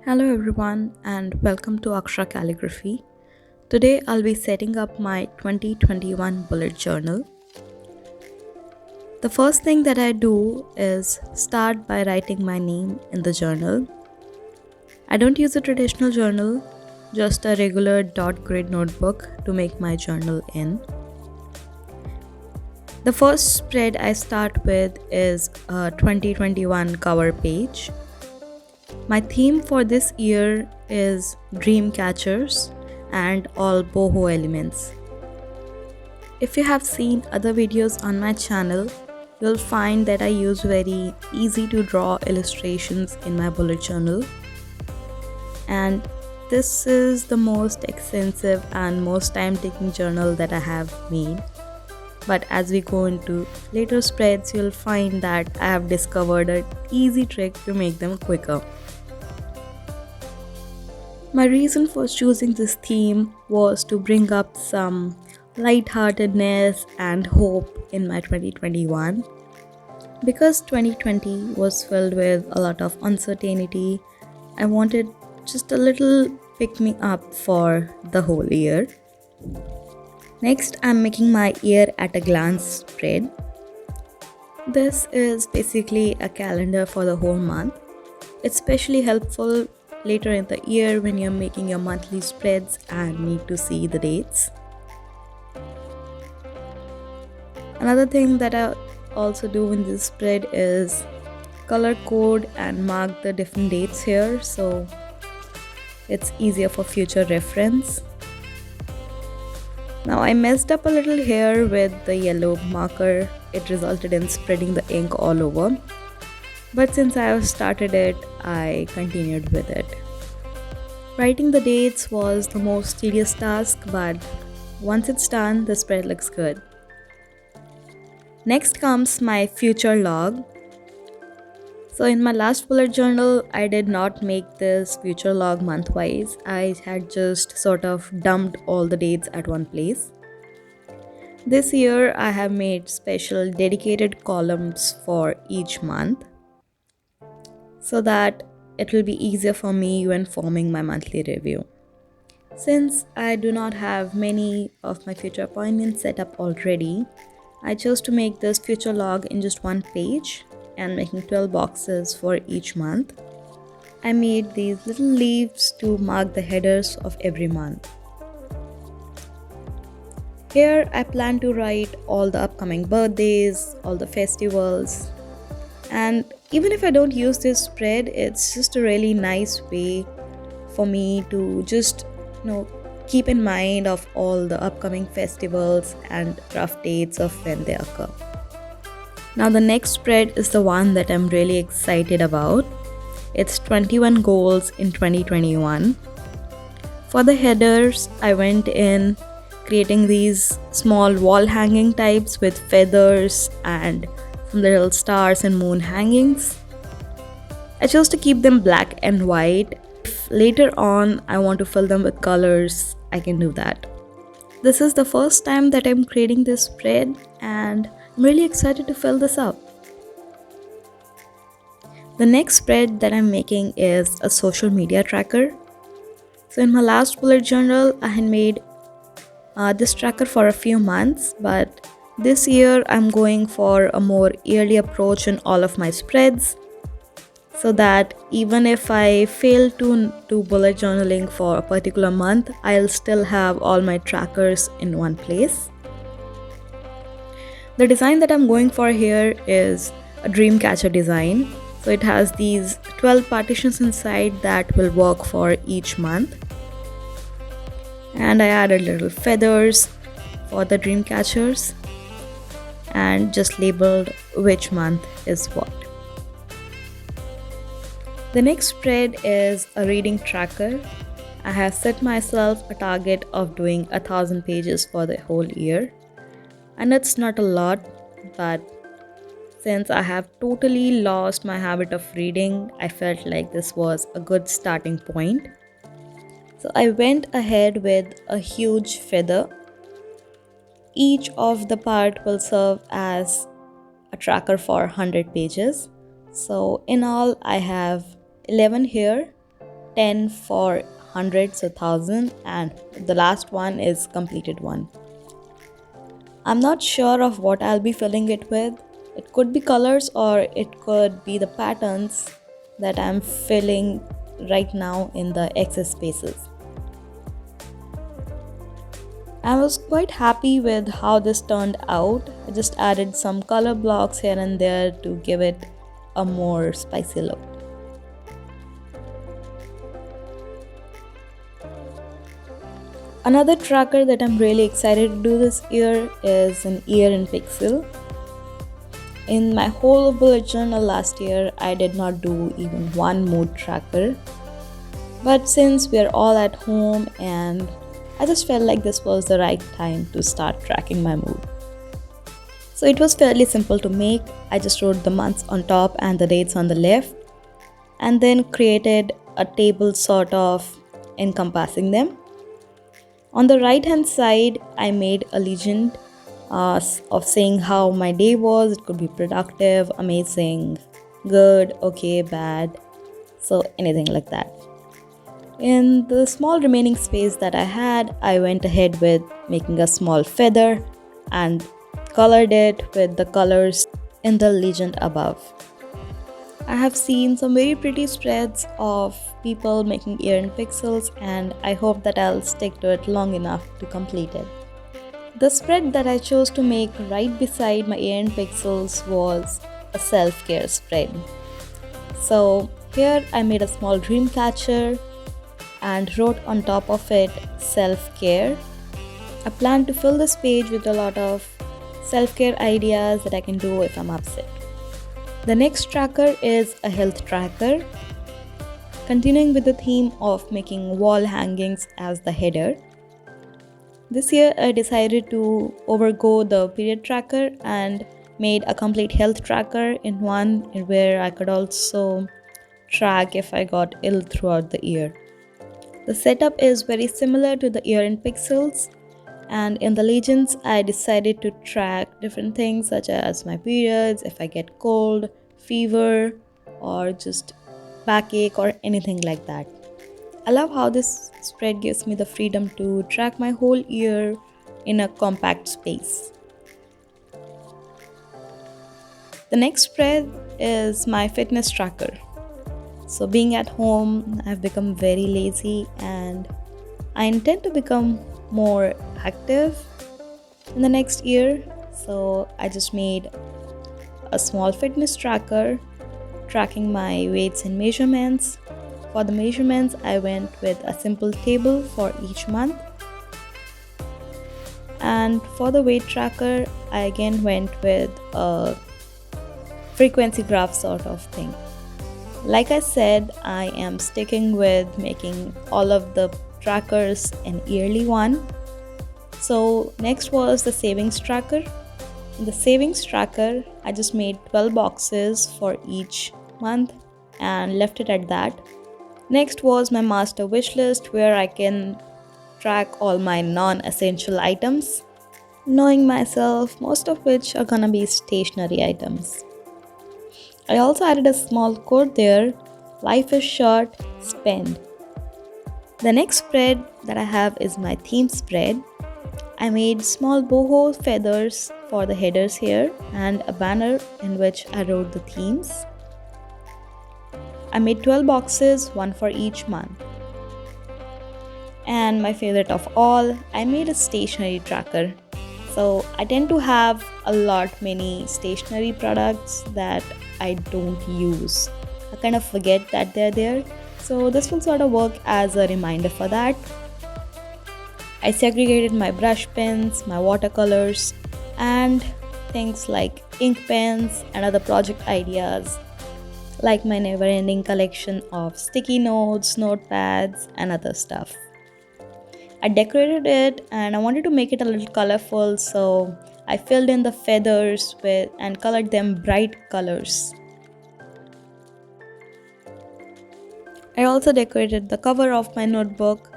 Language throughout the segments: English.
Hello everyone and welcome to Akshara Calligraphy. Today I'll be setting up my 2021 bullet journal. The first thing that I do is start by writing my name in the journal. I don't use a traditional journal, just a regular dot grid notebook to make my journal in. The first spread I start with is a 2021 cover page. My theme for this year is dreamcatchers and all boho elements. If you have seen other videos on my channel, you'll find that I use very easy to draw illustrations in my bullet journal. And this is the most extensive and most time-taking journal that I have made. But as we go into later spreads, you'll find that I have discovered an easy trick to make them quicker. My reason for choosing this theme was to bring up some lightheartedness and hope in my 2021. Because 2020 was filled with a lot of uncertainty, I wanted just a little pick me up for the whole year. Next, I'm making my year at a glance spread. This is basically a calendar for the whole month. It's especially helpful later in the year when you're making your monthly spreads and need to see the dates. Another thing that I also do in this spread is color code and mark the different dates here so it's easier for future reference. Now I messed up a little here with the yellow marker. It resulted in spreading the ink all over. But since I have started it, I continued with it. Writing the dates was the most tedious task, but once it's done, the spread looks good. Next comes my future log. So in my last bullet journal, I did not make this future log month-wise. I had just sort of dumped all the dates at one place. This year, I have made special dedicated columns for each month, so that it will be easier for me when forming my monthly review. Since I do not have many of my future appointments set up already, I chose to make this future log in just one page and making 12 boxes for each month. I made these little leaves to mark the headers of every month. Here I plan to write all the upcoming birthdays, all the festivals, and even if I don't use this spread, it's just a really nice way for me to just keep in mind of all the upcoming festivals and rough dates of when they occur. Now the next spread is the one that I'm really excited about. It's 21 goals in 2021. For the headers, I went in creating these small wall hanging types with feathers and some little stars and moon hangings. I chose to keep them black and white. If later on I want to fill them with colors, I can do that. This is the first time that I'm creating this spread and I'm really excited to fill this up. The next spread that I'm making is a social media tracker. So in my last bullet journal, I had made this tracker for a few months, but this year I'm going for a more yearly approach in all of my spreads, so that even if I fail to do bullet journaling for a particular month, I'll still have all my trackers in one place. The design that I'm going for here is a dreamcatcher design. So it has these 12 partitions inside that will work for each month. And I added little feathers for the dream catchers and just labeled which month is what. The next spread is a reading tracker. I have set myself a target of doing 1,000 pages for the whole year. And it's not a lot, but since I have totally lost my habit of reading, I felt like this was a good starting point. So I went ahead with a huge feather. Each of the part will serve as a tracker for 100 pages. So in all, I have 11 here. 10 for 100, so 1000, and the last one is completed one. I'm not sure of what I'll be filling it with. It could be colors or it could be the patterns that I'm filling right now in the excess spaces. I was quite happy with how this turned out. I just added some color blocks here and there to give it a more spicy look. Another tracker that I'm really excited to do this year is an year in pixel. In my whole bullet journal last year, I did not do even one mood tracker. But since we're all at home, and I just felt like this was the right time to start tracking my mood. So it was fairly simple to make. I just wrote the months on top and the dates on the left, and then created a table sort of encompassing them. On the right hand side, I made a legend of saying how my day was. It could be productive, amazing, good, okay, bad, so anything like that. In the small remaining space that I had, I went ahead with making a small feather and colored it with the colors in the legend above. I have seen some very pretty spreads of people making ear in pixels, and I hope that I'll stick to it long enough to complete it. The spread that I chose to make right beside my ear in pixels was a self-care spread. So here I made a small dream catcher and wrote on top of it self-care. I plan to fill this page with a lot of self-care ideas that I can do if I'm upset. The next tracker is a health tracker, continuing with the theme of making wall hangings as the header. This year I decided to overgo the period tracker and made a complete health tracker in one, where I could also track if I got ill throughout the year. The setup is very similar to the year in pixels, and in the legends I decided to track different things such as my periods, if I get cold, fever, or just backache or anything like that. I love how this spread gives me the freedom to track my whole year in a compact space. The next spread is my fitness tracker. So being at home, I've become very lazy and I intend to become more active in the next year. So I just made a small fitness tracker tracking my weights and measurements. For the measurements, I went with a simple table for each month. And for the weight tracker, I again went with a frequency graph sort of thing. Like I said, I am sticking with making all of the trackers an yearly one. So next was the savings tracker. In the savings tracker, I just made 12 boxes for each month and left it at that. Next was my master wish list, where I can track all my non-essential items, knowing myself, most of which are gonna be stationery items. I also added a small quote there: life is short, spend. The next spread that I have is my theme spread. I made small boho feathers for the headers here and a banner in which I wrote the themes. I made 12 boxes, one for each month. And my favorite of all, I made a stationery tracker. So I tend to have a lot many stationery products that I don't use. I kind of forget that they're there. So this will sort of work as a reminder for that. I segregated my brush pens, my watercolors, and things like ink pens and other project ideas, like my never-ending collection of sticky notes, notepads, and other stuff. I decorated it and I wanted to make it a little colorful, so I filled in the feathers with and colored them bright colors. I also decorated the cover of my notebook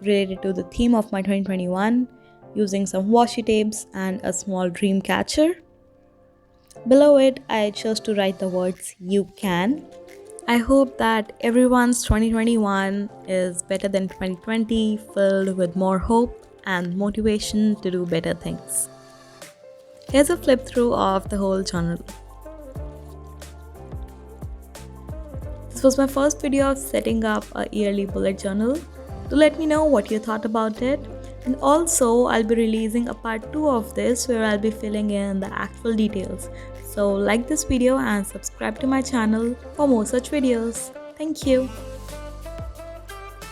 related to the theme of my 2021 using some washi tapes and a small dream catcher. Below it, I chose to write the words "You Can." I hope that everyone's 2021 is better than 2020, filled with more hope and motivation to do better things. Here's a flip through of the whole journal. This was my first video of setting up a yearly bullet journal. Do let me know what you thought about it. And also, I'll be releasing a part 2 of this where I'll be filling in the actual details. So like this video and subscribe to my channel for more such videos. Thank you.